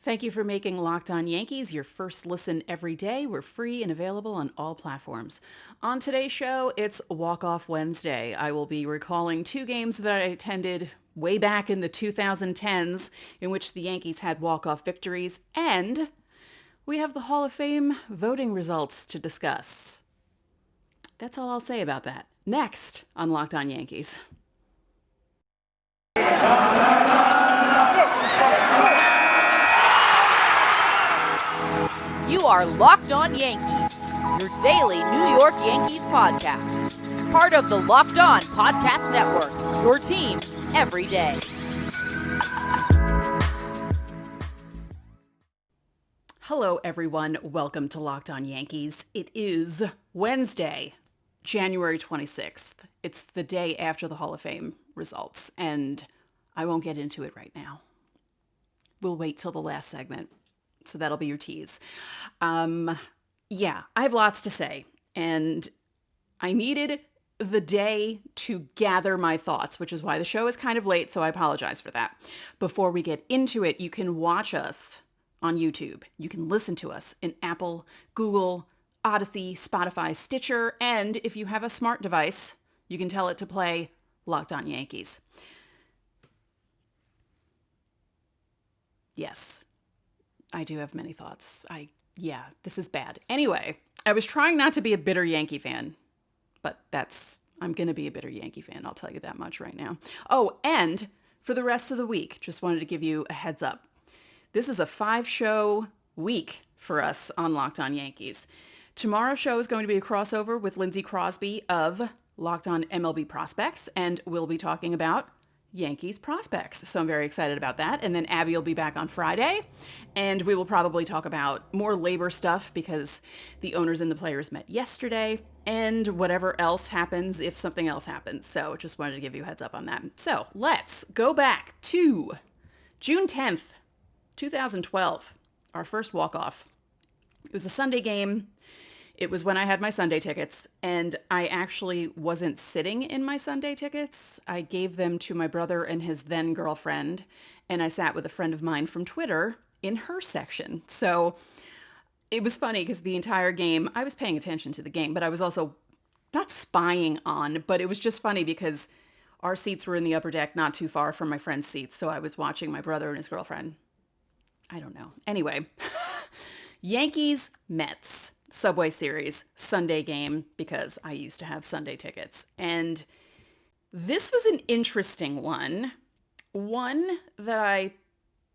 Thank you for making Locked On Yankees your first listen every day. We're free and available on all platforms. On today's show, it's Walk-Off Wednesday. I will be recalling two games that I attended way back in the 2010s in which the Yankees had walk-off victories, and we have the Hall of Fame voting results to discuss. That's all I'll say about that. Next on Locked On Yankees. You are Locked On Yankees, your daily New York Yankees podcast. Part of the Locked On Podcast Network, your team every day. Hello, everyone. Welcome to Locked On Yankees. It is Wednesday, January 26th. It's the day after the Hall of Fame results, and I won't get into it right now. We'll wait till the last segment. So that'll be your tease. I have lots to say, and I needed the day to gather my thoughts, which is why the show is kind of late, so I apologize for that. Before we get into it, you can watch us on YouTube. You can listen to us in Apple, Google, Odyssey, Spotify, Stitcher, and if you have a smart device, you can tell it to play Locked On Yankees. Yes. I do have many thoughts. This is bad. Anyway, I was trying not to be a bitter Yankee fan, but I'm going to be a bitter Yankee fan. I'll tell you that much right now. Oh, and for the rest of the week, just wanted to give you a heads up. This is a 5-show week for us on Locked On Yankees. Tomorrow's show is going to be a crossover with Lindsey Crosby of Locked On MLB Prospects, and we'll be talking about Yankees prospects. So I'm very excited about that. And then Abby will be back on Friday, and we will probably talk about more labor stuff because the owners and the players met yesterday, and whatever else happens if something else happens. So just wanted to give you a heads up on that. So let's go back to June 10th, 2012, our first walk-off. It was a Sunday game. It was when I had my Sunday tickets, and I actually wasn't sitting in my Sunday tickets. I gave them to my brother and his then girlfriend, and I sat with a friend of mine from Twitter in her section. So it was funny because the entire game, I was paying attention to the game, but I was also not spying on, but it was just funny because our seats were in the upper deck, not too far from my friend's seats. So I was watching my brother and his girlfriend. I don't know. Anyway, Yankees, Mets. Subway Series Sunday game because I used to have Sunday tickets. And this was an interesting one that I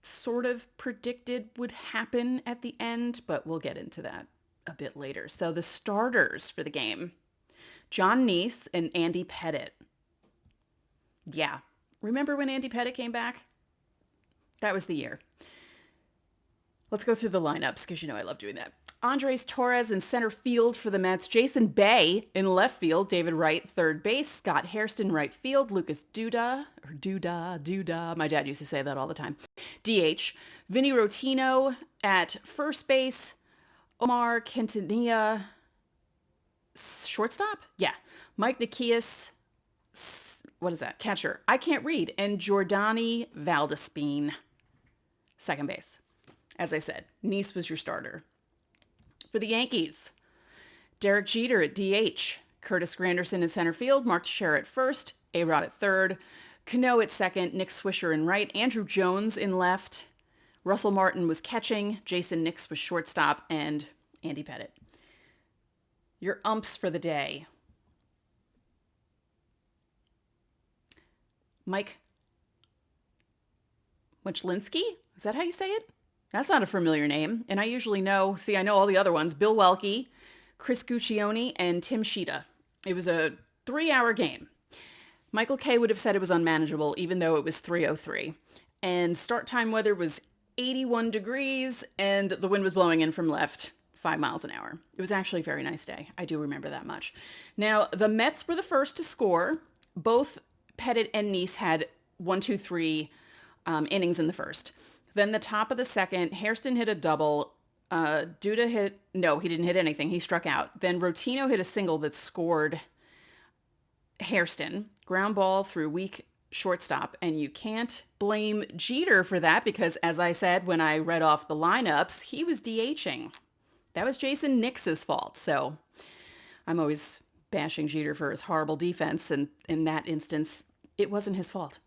sort of predicted would happen at the end, but we'll get into that a bit later. So the starters for the game, John Neese and Andy Pettitte. Yeah. Remember when Andy Pettitte came back? That was the year. Let's go through the lineups because you know I love doing that. Andres Torres in center field for the Mets. Jason Bay in left field. David Wright, third base. Scott Hairston, right field. Lucas Duda. My dad used to say that all the time. DH. Vinny Rotino at first base. Omar Quintanilla, shortstop? Yeah. Mike Nikias, what is that? Catcher. I can't read. And Jordani Valdespine, second base. As I said, Neese was your starter. For the Yankees, Derek Jeter at DH, Curtis Granderson in center field, Mark Teixeira at first, A-Rod at third, Cano at second, Nick Swisher in right, Andrew Jones in left, Russell Martin was catching, Jason Nix was shortstop, and Andy Pettitte. Your umps for the day. Mike Wachlinski? Is that how you say it? That's not a familiar name, and I usually know all the other ones. Bill Welke, Chris Guccione, and Tim Sheeta. It was a 3-hour game. Michael Kay would have said it was unmanageable, even though it was 3:03. And start time weather was 81 degrees, and the wind was blowing in from left 5 miles an hour. It was actually a very nice day. I do remember that much. Now, the Mets were the first to score. Both Pettitte and Neese had 1, 2, 3 innings in the first. Then the top of the second, Hairston hit a double. Duda he didn't hit anything. He struck out. Then Rotino hit a single that scored Hairston. Ground ball through weak shortstop, and you can't blame Jeter for that because, as I said when I read off the lineups, he was DHing. That was Jason Nix's fault. So I'm always bashing Jeter for his horrible defense, and in that instance, it wasn't his fault.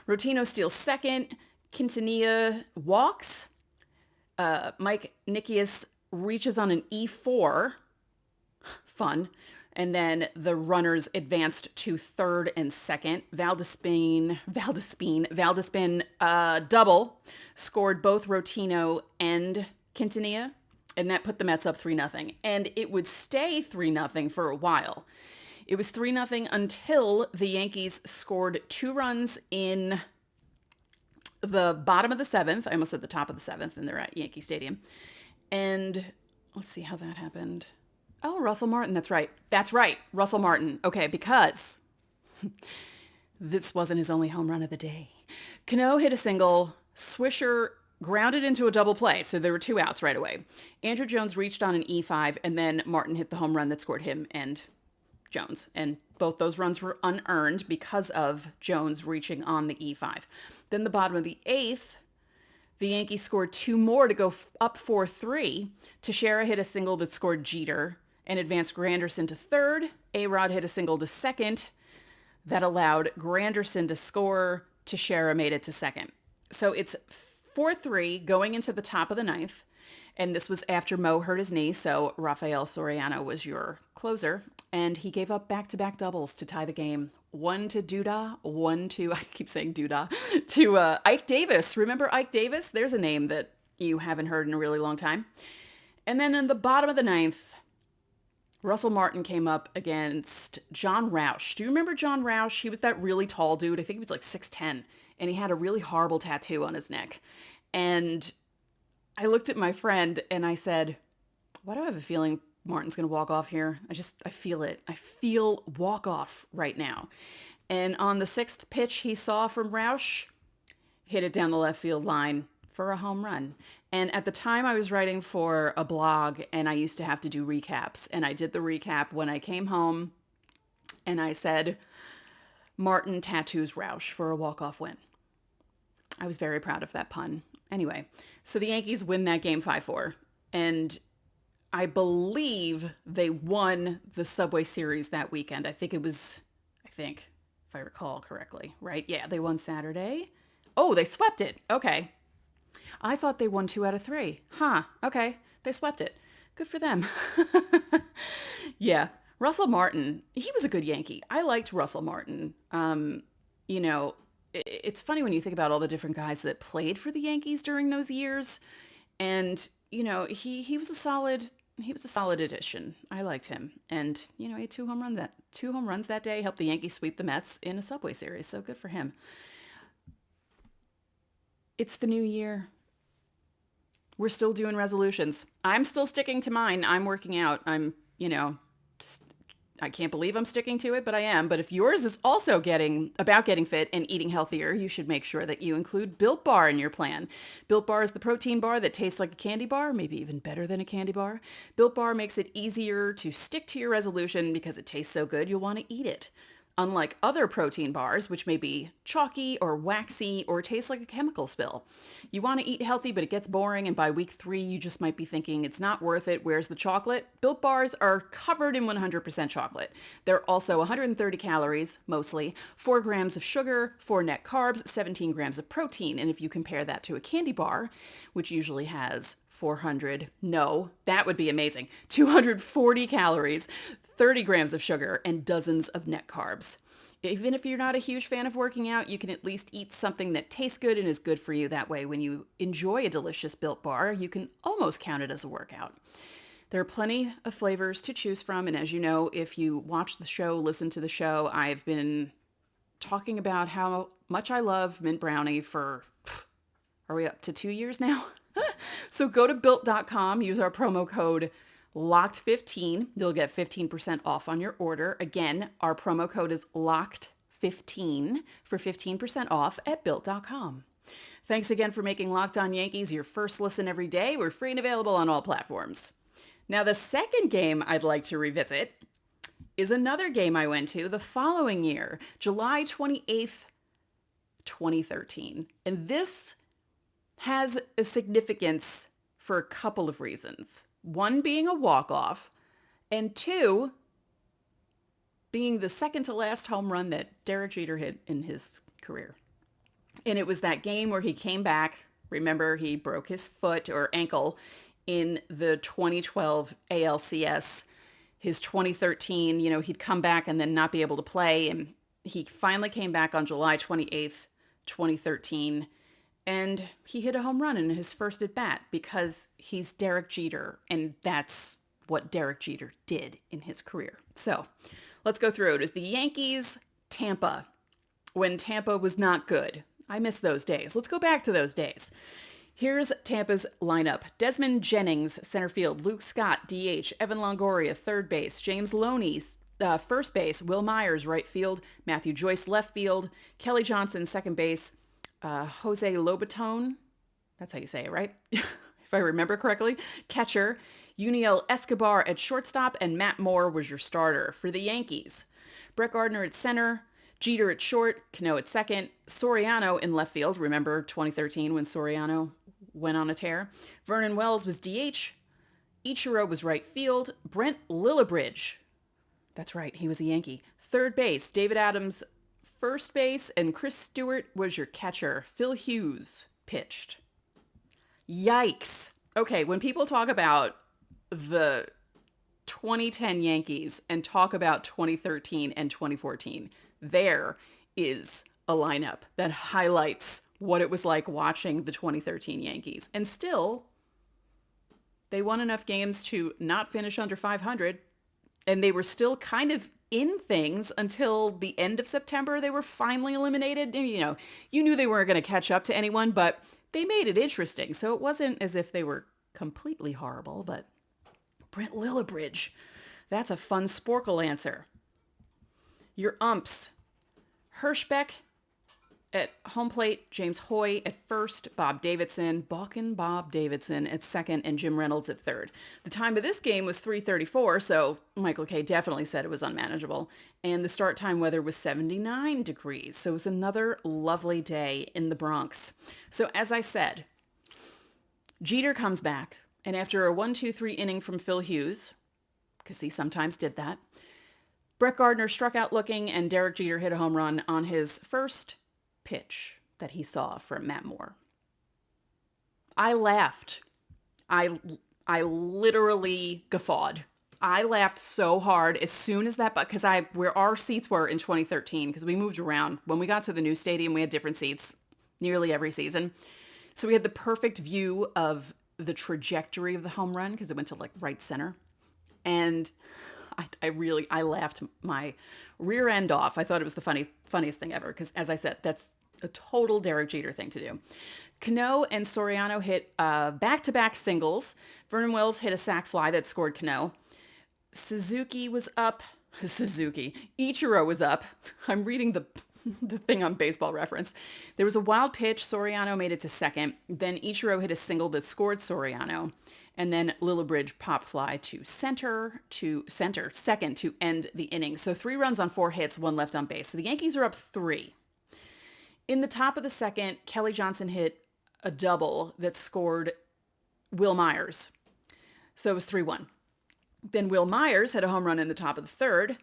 Rotino steals second. Quintanilla walks. Mike Nikias reaches on an E4. Fun. And then the runners advanced to third and second. Valdespin double scored both Rotino and Quintanilla, and that put the Mets up 3-0. And it would stay 3-0 for a while. It was 3-0 until the Yankees scored 2 runs in the bottom of the 7th. I almost said the top of the 7th, and they're at Yankee Stadium. And let's see how that happened. Oh, Russell Martin. That's right. Russell Martin. Okay, because this wasn't his only home run of the day. Cano hit a single. Swisher grounded into a double play, so there were 2 outs right away. Andrew Jones reached on an E5, and then Martin hit the home run that scored him and Jones. And both those runs were unearned because of Jones reaching on the E5. Then the bottom of the 8th, the Yankees scored 2 more to go up 4-3. Teixeira hit a single that scored Jeter and advanced Granderson to third. A-Rod hit a single to second that allowed Granderson to score. Teixeira made it to second. So it's 4-3 going into the top of the 9th. And this was after Mo hurt his knee, so Rafael Soriano was your closer. And he gave up back-to-back doubles to tie the game. 1 to Duda, 1 to, I keep saying Duda, to Ike Davis. Remember Ike Davis? There's a name that you haven't heard in a really long time. And then in the bottom of the 9th, Russell Martin came up against John Roush. Do you remember John Roush? He was that really tall dude. I think he was like 6'10", and he had a really horrible tattoo on his neck. And I looked at my friend and I said, why do I have a feeling Martin's going to walk off here? I feel it. I feel walk off right now. And on the 6th pitch he saw from Roush, hit it down the left field line for a home run. And at the time I was writing for a blog and I used to have to do recaps. And I did the recap when I came home and I said, Martin tattoos Roush for a walk-off win. I was very proud of that pun. Anyway, so the Yankees win that game 5-4. And I believe they won the Subway Series that weekend. I think, if I recall correctly, right? Yeah, they won Saturday. Oh, they swept it. Okay. I thought they won 2 out of 3. Huh. Okay. They swept it. Good for them. Yeah. Russell Martin, he was a good Yankee. I liked Russell Martin. It's funny when you think about all the different guys that played for the Yankees during those years. And, he was a solid addition. I liked him. And, he had 2 home runs that day, helped the Yankees sweep the Mets in a Subway Series. So good for him. It's the new year. We're still doing resolutions. I'm still sticking to mine. I'm working out. I can't believe I'm sticking to it, but I am. But if yours is also about getting fit and eating healthier, you should make sure that you include Built Bar in your plan. Built Bar is the protein bar that tastes like a candy bar, maybe even better than a candy bar. Built Bar makes it easier to stick to your resolution because it tastes so good you'll want to eat it. Unlike other protein bars, which may be chalky or waxy or taste like a chemical spill. You want to eat healthy, but it gets boring, and by week 3, you just might be thinking it's not worth it. Where's the chocolate? Built Bars are covered in 100% chocolate. They're also 130 calories, mostly, 4 grams of sugar, 4 net carbs, 17 grams of protein. And if you compare that to a candy bar, which usually has 240 calories, 30 grams of sugar, and dozens of net carbs. Even if you're not a huge fan of working out, you can at least eat something that tastes good and is good for you. That way, when you enjoy a delicious Built Bar, you can almost count it as a workout. There are plenty of flavors to choose from, and as you know, if you watch the show, listen to the show, I've been talking about how much I love mint brownie for, are we up to 2 years now? So go to Built.com, use our promo code LOCKED15. You'll get 15% off on your order. Again, our promo code is LOCKED15 for 15% off at Built.com. Thanks again for making Locked On Yankees your first listen every day. We're free and available on all platforms. Now, the second game I'd like to revisit is another game I went to the following year, July 28th, 2013. And this has a significance for a couple of reasons. One being a walk-off, and two being the second to last home run that Derek Jeter hit in his career. And it was that game where he came back. Remember, he broke his foot or ankle in the 2012 ALCS. His 2013, he'd come back and then not be able to play. And he finally came back on July 28th, 2013. And he hit a home run in his first at bat because he's Derek Jeter. And that's what Derek Jeter did in his career. So let's go through it. It was the Yankees, Tampa, when Tampa was not good. I miss those days. Let's go back to those days. Here's Tampa's lineup. Desmond Jennings, center field. Luke Scott, DH. Evan Longoria, third base. James Loney, first base. Will Myers, right field. Matthew Joyce, left field. Kelly Johnson, second base. Jose Lobaton, that's how you say it, right? If I remember correctly. Catcher. Yuniel Escobar at shortstop, and Matt Moore was your starter for the Yankees. Brett Gardner at center. Jeter at short, Cano at second, Soriano in left field. Remember 2013 when Soriano went on a tear? Vernon Wells was DH. Ichiro was right field. Brent Lillibridge, that's right, he was a Yankee. Third base, David Adams first base, and Chris Stewart was your catcher. Phil Hughes pitched. Yikes. Okay, when people talk about the 2010 Yankees and talk about 2013 and 2014, there is a lineup that highlights what it was like watching the 2013 Yankees. And still, they won enough games to not finish under 500, and they were still kind of in things until the end of September. They were finally eliminated. You knew they weren't going to catch up to anyone, but they made it interesting. So it wasn't as if they were completely horrible, but Brent Lillibridge, that's a fun Sporkle answer. Your umps, Hirschbeck at home plate, James Hoy at first, Bob Davidson, Balkin Bob Davidson at second, and Jim Reynolds at third. The time of this game was 3:34, so Michael Kay definitely said it was unmanageable. And the start time weather was 79 degrees, so it was another lovely day in the Bronx. So as I said, Jeter comes back, and after a 1-2-3 inning from Phil Hughes, because he sometimes did that, Brett Gardner struck out looking, and Derek Jeter hit a home run on his first pitch that he saw from Matt Moore. I laughed. I literally guffawed. I laughed so hard as soon as that, because where our seats were in 2013, because we moved around. When we got to the new stadium, we had different seats nearly every season. So we had the perfect view of the trajectory of the home run because it went to like right center. And I laughed my rear end off. I thought it was the funniest thing ever because, as I said, that's a total Derek Jeter thing to do. Cano and Soriano hit back-to-back singles. Vernon Wells hit a sac fly that scored Cano. Ichiro was up. I'm reading the thing on Baseball Reference. There was a wild pitch. Soriano made it to second. Then Ichiro hit a single that scored Soriano. And then Lillibridge pop fly to second to end the inning. So 3 runs on 4 hits, 1 left on base. So the Yankees are up 3. In the top of the second, Kelly Johnson hit a double that scored Will Myers. So it was 3-1. Then Will Myers had a home run in the top of the third,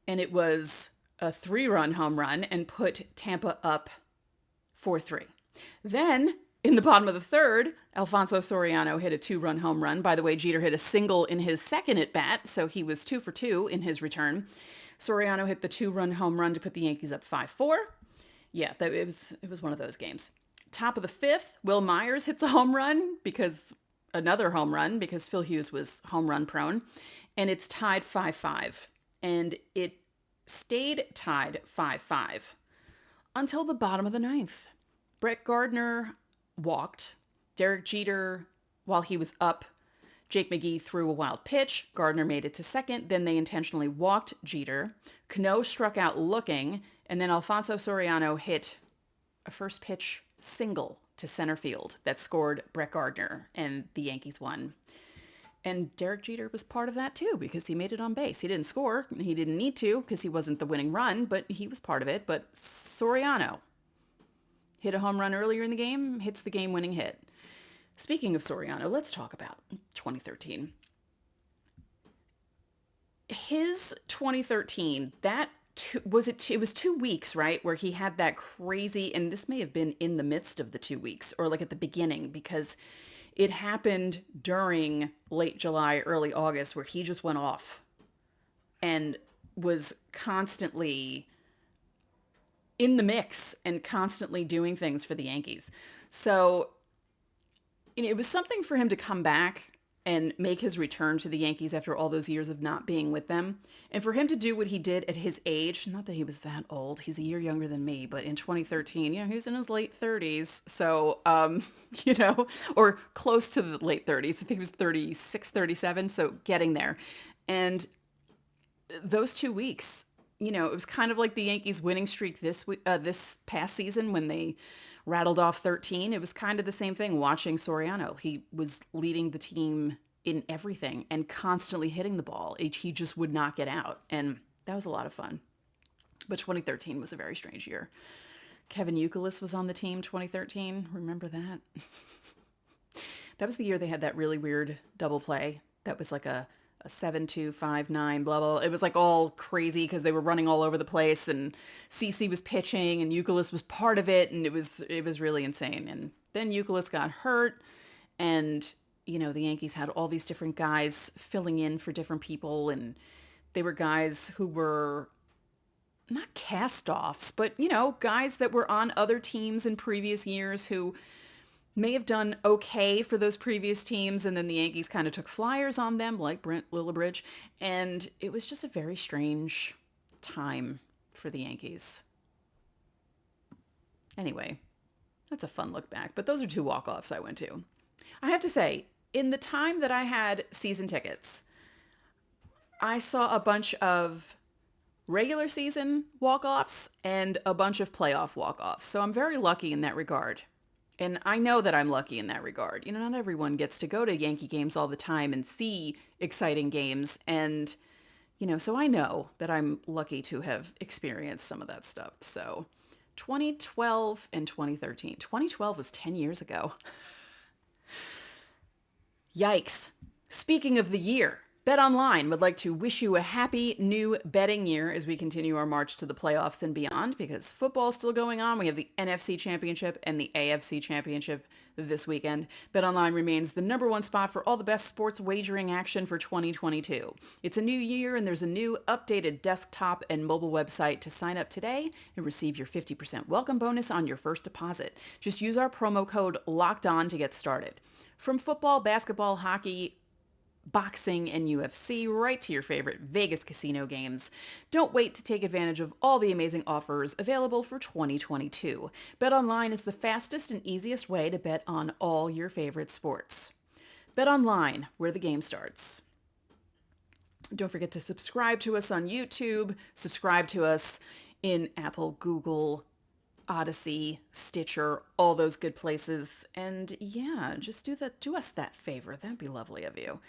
and it was a 3-run home run and put Tampa up 4-3. Then in the bottom of the third, Alfonso Soriano hit a 2-run home run. By the way, Jeter hit a single in his second at-bat, so he was 2 for 2 in his return. Soriano hit the 2-run home run to put the Yankees up 5-4. Yeah, it was one of those games. Top of the fifth, Will Myers hits a home run because Phil Hughes was home run prone, and it's tied 5-5. And it stayed tied 5-5 until the bottom of the ninth. Brett Gardner walked. Derek Jeter, while he was up, Jake McGee threw a wild pitch. Gardner made it to second. Then they intentionally walked Jeter. Cano struck out looking, and then Alfonso Soriano hit a first pitch single to center field that scored Brett Gardner, and the Yankees won. And Derek Jeter was part of that too because he made it on base. He didn't score. He didn't need to because he wasn't the winning run, but he was part of it. But Soriano, hit a home run earlier in the game, hits the game-winning hit. Speaking of Soriano, let's talk about 2013. His 2013, it was 2 weeks, right? Where he had that crazy, and this may have been in the midst of the 2 weeks or like at the beginning, because it happened during late July, early August, where he just went off and was constantly in the mix and constantly doing things for the Yankees. So, it was something for him to come back and make his return to the Yankees after all those years of not being with them. And for him to do what he did at his age, not that he was that old, he's a year younger than me, but in 2013, he was in his late 30s. So, or close to the late 30s. I think he was 36, 37. So getting there. And those 2 weeks, it was kind of like the Yankees winning streak this past season when they rattled off 13. It was kind of the same thing watching Soriano. He was leading the team in everything and constantly hitting the ball. He just would not get out. And that was a lot of fun. But 2013 was a very strange year. Kevin Youkilis was on the team 2013. Remember that? That was the year they had that really weird double play. That was like a 7-2-5-9, blah, blah. It was like all crazy because they were running all over the place, and CC was pitching and Youkilis was part of it. And it was really insane. And then Youkilis got hurt, and, the Yankees had all these different guys filling in for different people. And they were guys who were not cast-offs, but, guys that were on other teams in previous years who may have done okay for those previous teams, and then the Yankees kind of took flyers on them, like Brent Lillibridge, and it was just a very strange time for the Yankees. Anyway, that's a fun look back, but those are 2 walk-offs I went to. I have to say, in the time that I had season tickets, I saw a bunch of regular season walk-offs and a bunch of playoff walk-offs, so I'm very lucky in that regard. And I know that I'm lucky in that regard. Not everyone gets to go to Yankee games all the time and see exciting games. And, so I know that I'm lucky to have experienced some of that stuff. So 2012 and 2013. 2012 was 10 years ago. Yikes. Speaking of the year, BetOnline would like to wish you a happy new betting year as we continue our march to the playoffs and beyond, because football's still going on. We have the NFC Championship and the AFC Championship this weekend. BetOnline remains the #1 spot for all the best sports wagering action for 2022. It's a new year, and there's a new updated desktop and mobile website to sign up today and receive your 50% welcome bonus on your first deposit. Just use our promo code LOCKEDON to get started. From football, basketball, hockey, boxing, and UFC, right to your favorite Vegas casino games. Don't wait to take advantage of all the amazing offers available for 2022. BetOnline is the fastest and easiest way to bet on all your favorite sports. BetOnline, where the game starts. Don't forget to subscribe to us on YouTube, subscribe to us in Apple, Google, Odyssey, Stitcher, all those good places. And yeah, just do us that favor. That'd be lovely of you.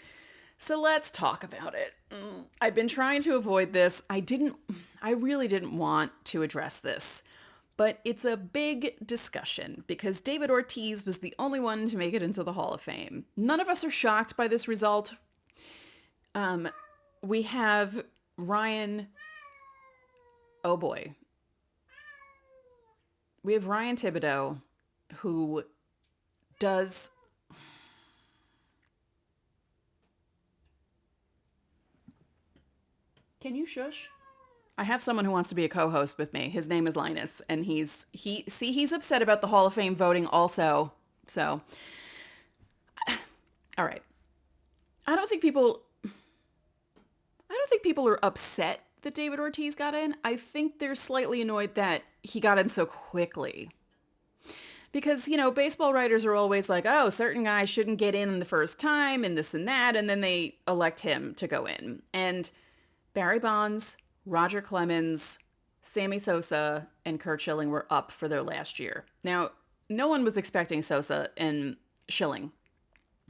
So let's talk about it. I've been trying to avoid this. I really didn't want to address this, but it's a big discussion because David Ortiz was the only one to make it into the Hall of Fame. None of us are shocked by this result. We have Ryan. Oh boy. We have Ryan Thibodeau, who does... Can you shush? I have someone who wants to be a co-host with me. His name is Linus, and he's upset about the Hall of Fame voting also. So, all right. I don't think people are upset that David Ortiz got in. I think they're slightly annoyed that he got in so quickly. Because, baseball writers are always like, oh, certain guys shouldn't get in the first time and this and that, and then they elect him to go in. And Barry Bonds, Roger Clemens, Sammy Sosa, and Curt Schilling were up for their last year. Now, no one was expecting Sosa and Schilling.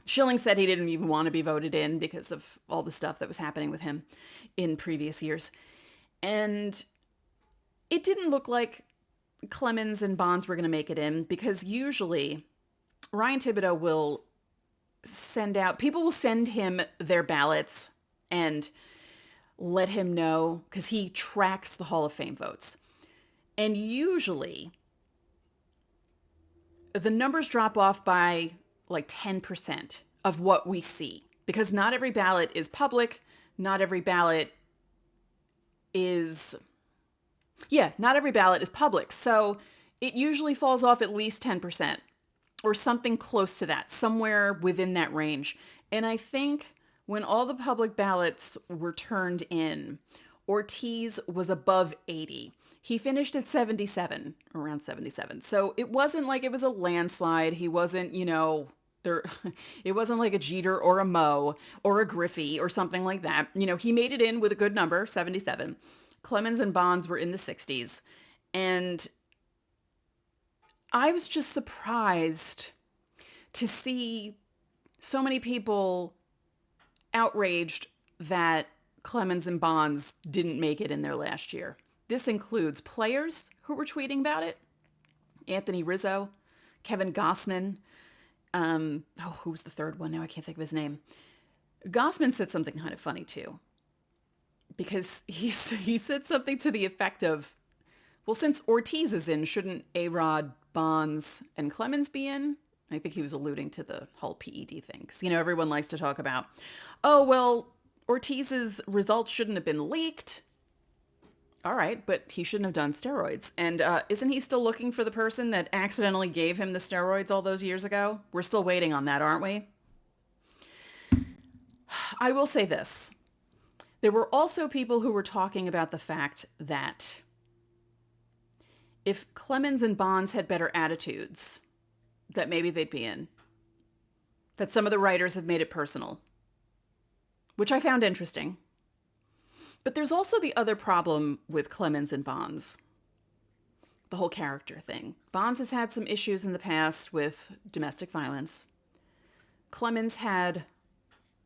Schilling said he didn't even want to be voted in because of all the stuff that was happening with him in previous years. And it didn't look like Clemens and Bonds were going to make it in because usually Ryan Thibodeau will people will send him their ballots and let him know because he tracks the Hall of Fame votes. And usually the numbers drop off by like 10% of what we see because not every ballot is public. Not every ballot is public. So it usually falls off at least 10% or something close to that, somewhere within that range. And I think when all the public ballots were turned in, Ortiz was above 80. He finished at 77, around 77. So it wasn't like it was a landslide. He wasn't, there, it wasn't like a Jeter or a Mo or a Griffey or something like that. He made it in with a good number, 77. Clemens and Bonds were in the 60s. And I was just surprised to see so many people outraged that Clemens and Bonds didn't make it in their last year. This includes players who were tweeting about it. Anthony Rizzo, Kevin Gossman. Who's the third one? Now I can't think of his name. Gossman said something kind of funny too. Because he said something to the effect of, well, since Ortiz is in, shouldn't A-Rod, Bonds, and Clemens be in? I think he was alluding to the whole PED thing. Because, everyone likes to talk about, oh, well, Ortiz's results shouldn't have been leaked. All right, but he shouldn't have done steroids. And isn't he still looking for the person that accidentally gave him the steroids all those years ago? We're still waiting on that, aren't we? I will say this. There were also people who were talking about the fact that if Clemens and Bonds had better attitudes, that maybe they'd be in. That some of the writers have made it personal, which I found interesting. But there's also the other problem with Clemens and Bonds, the whole character thing. Bonds has had some issues in the past with domestic violence. Clemens had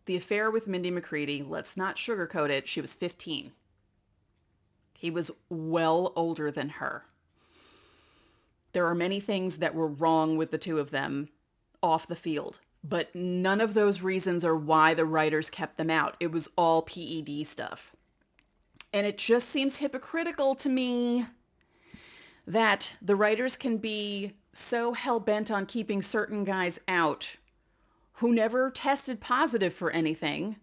the affair with Mindy McCready. Let's not sugarcoat it. She was 15. He was well older than her. There are many things that were wrong with the two of them off the field, but none of those reasons are why the writers kept them out. It was all PED stuff. And it just seems hypocritical to me that the writers can be so hell-bent on keeping certain guys out who never tested positive for anything,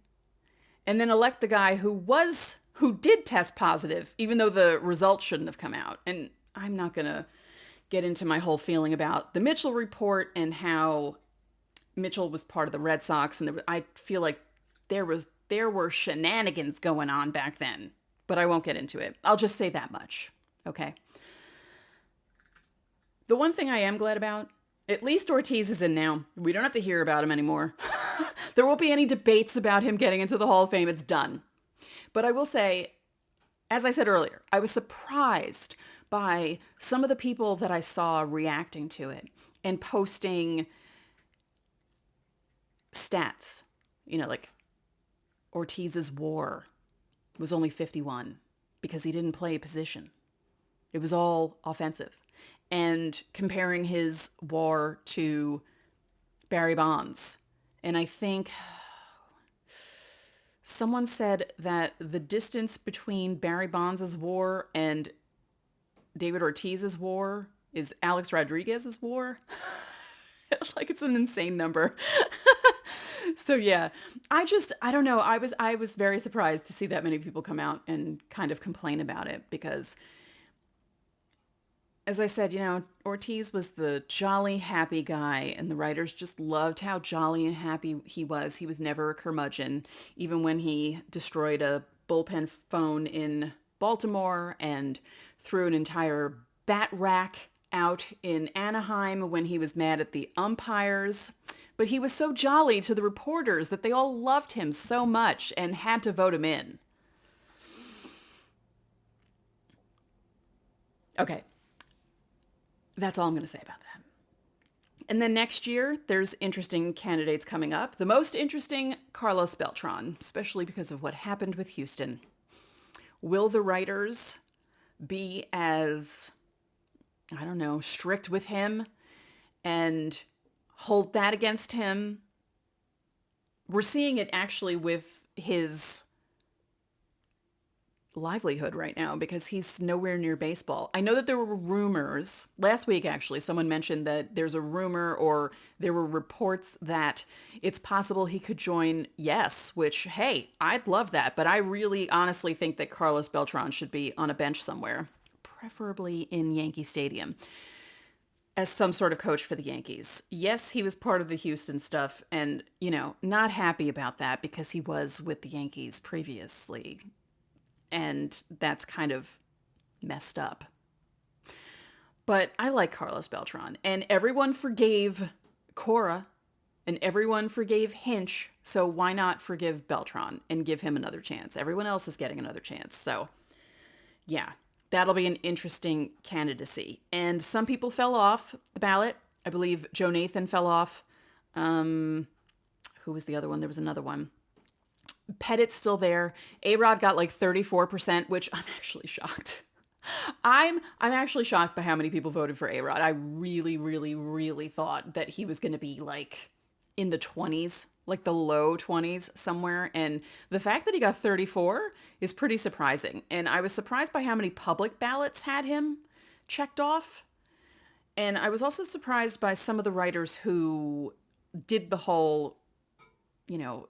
and then elect the guy who did test positive, even though the results shouldn't have come out. And I'm not going to get into my whole feeling about the Mitchell report and how Mitchell was part of the Red Sox, and I feel like there were shenanigans going on back then, but I won't get into it. I'll just say that much, okay? The one thing I am glad about, at least Ortiz is in now. We don't have to hear about him anymore. There won't be any debates about him getting into the Hall of Fame. It's done. But I will say, as I said earlier, I was surprised by some of the people that I saw reacting to it and posting stats. Like Ortiz's WAR was only 51 because he didn't play a position. It was all offensive. And comparing his WAR to Barry Bonds. And I think someone said that the distance between Barry Bonds' WAR and David Ortiz's WAR is Alex Rodriguez's WAR. Like it's an insane number. So yeah, I don't know. I was very surprised to see that many people come out and kind of complain about it because, as I said, Ortiz was the jolly, happy guy, and the writers just loved how jolly and happy he was. He was never a curmudgeon, even when he destroyed a bullpen phone in Baltimore and threw an entire bat rack out in Anaheim when he was mad at the umpires. But he was so jolly to the reporters that they all loved him so much and had to vote him in. Okay. That's all I'm going to say about that. And then next year, there's interesting candidates coming up. The most interesting, Carlos Beltran, especially because of what happened with Houston. Will the writers be as I don't know, strict with him and hold that against him. We're seeing it actually with his livelihood right now because he's nowhere near baseball. I know that there were rumors last week, actually, someone mentioned that there's a rumor or there were reports that it's possible he could join Yes, which, hey, I'd love that. But I really honestly think that Carlos Beltran should be on a bench somewhere, preferably in Yankee Stadium, as some sort of coach for the Yankees. Yes, he was part of the Houston stuff and, not happy about that because he was with the Yankees previously. And that's kind of messed up. But I like Carlos Beltran. And everyone forgave Cora and everyone forgave Hinch. So why not forgive Beltran and give him another chance? Everyone else is getting another chance. So yeah, that'll be an interesting candidacy. And some people fell off the ballot. I believe Joe Nathan fell off. Who was the other one? There was another one. Pettit's still there. A-Rod got like 34%, which I'm actually shocked. I'm actually shocked by how many people voted for A-Rod. I really, really, really thought that he was going to be like in the 20s, like the low 20s somewhere. And the fact that he got 34 is pretty surprising. And I was surprised by how many public ballots had him checked off. And I was also surprised by some of the writers who did the whole,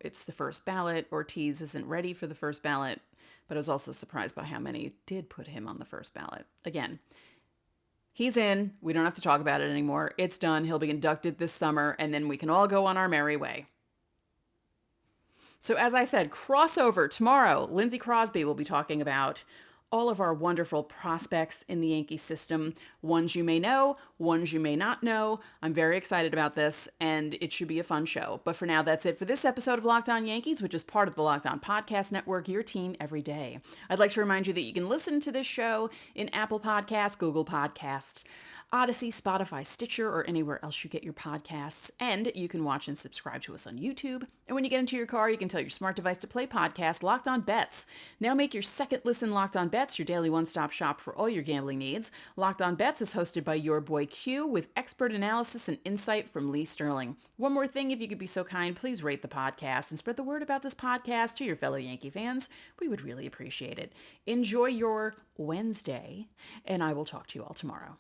it's the first ballot. Ortiz isn't ready for the first ballot. But I was also surprised by how many did put him on the first ballot. Again, he's in. We don't have to talk about it anymore. It's done. He'll be inducted this summer, and then we can all go on our merry way. So as I said, crossover tomorrow. Lindsey Crosby will be talking about all of our wonderful prospects in the Yankee system. Ones you may know, ones you may not know. I'm very excited about this, and it should be a fun show. But for now, that's it for this episode of Locked On Yankees, which is part of the Locked On Podcast Network, your team every day. I'd like to remind you that you can listen to this show in Apple Podcasts, Google Podcasts, Odyssey, Spotify, Stitcher, or anywhere else you get your podcasts. And you can watch and subscribe to us on YouTube. And when you get into your car, you can tell your smart device to play podcast Locked On Bets. Now make your second listen Locked On Bets your daily one-stop shop for all your gambling needs. Locked On Bets is hosted by your boy Q with expert analysis and insight from Lee Sterling. One more thing, if you could be so kind, please rate the podcast and spread the word about this podcast to your fellow Yankee fans. We would really appreciate it. Enjoy your Wednesday, and I will talk to you all tomorrow.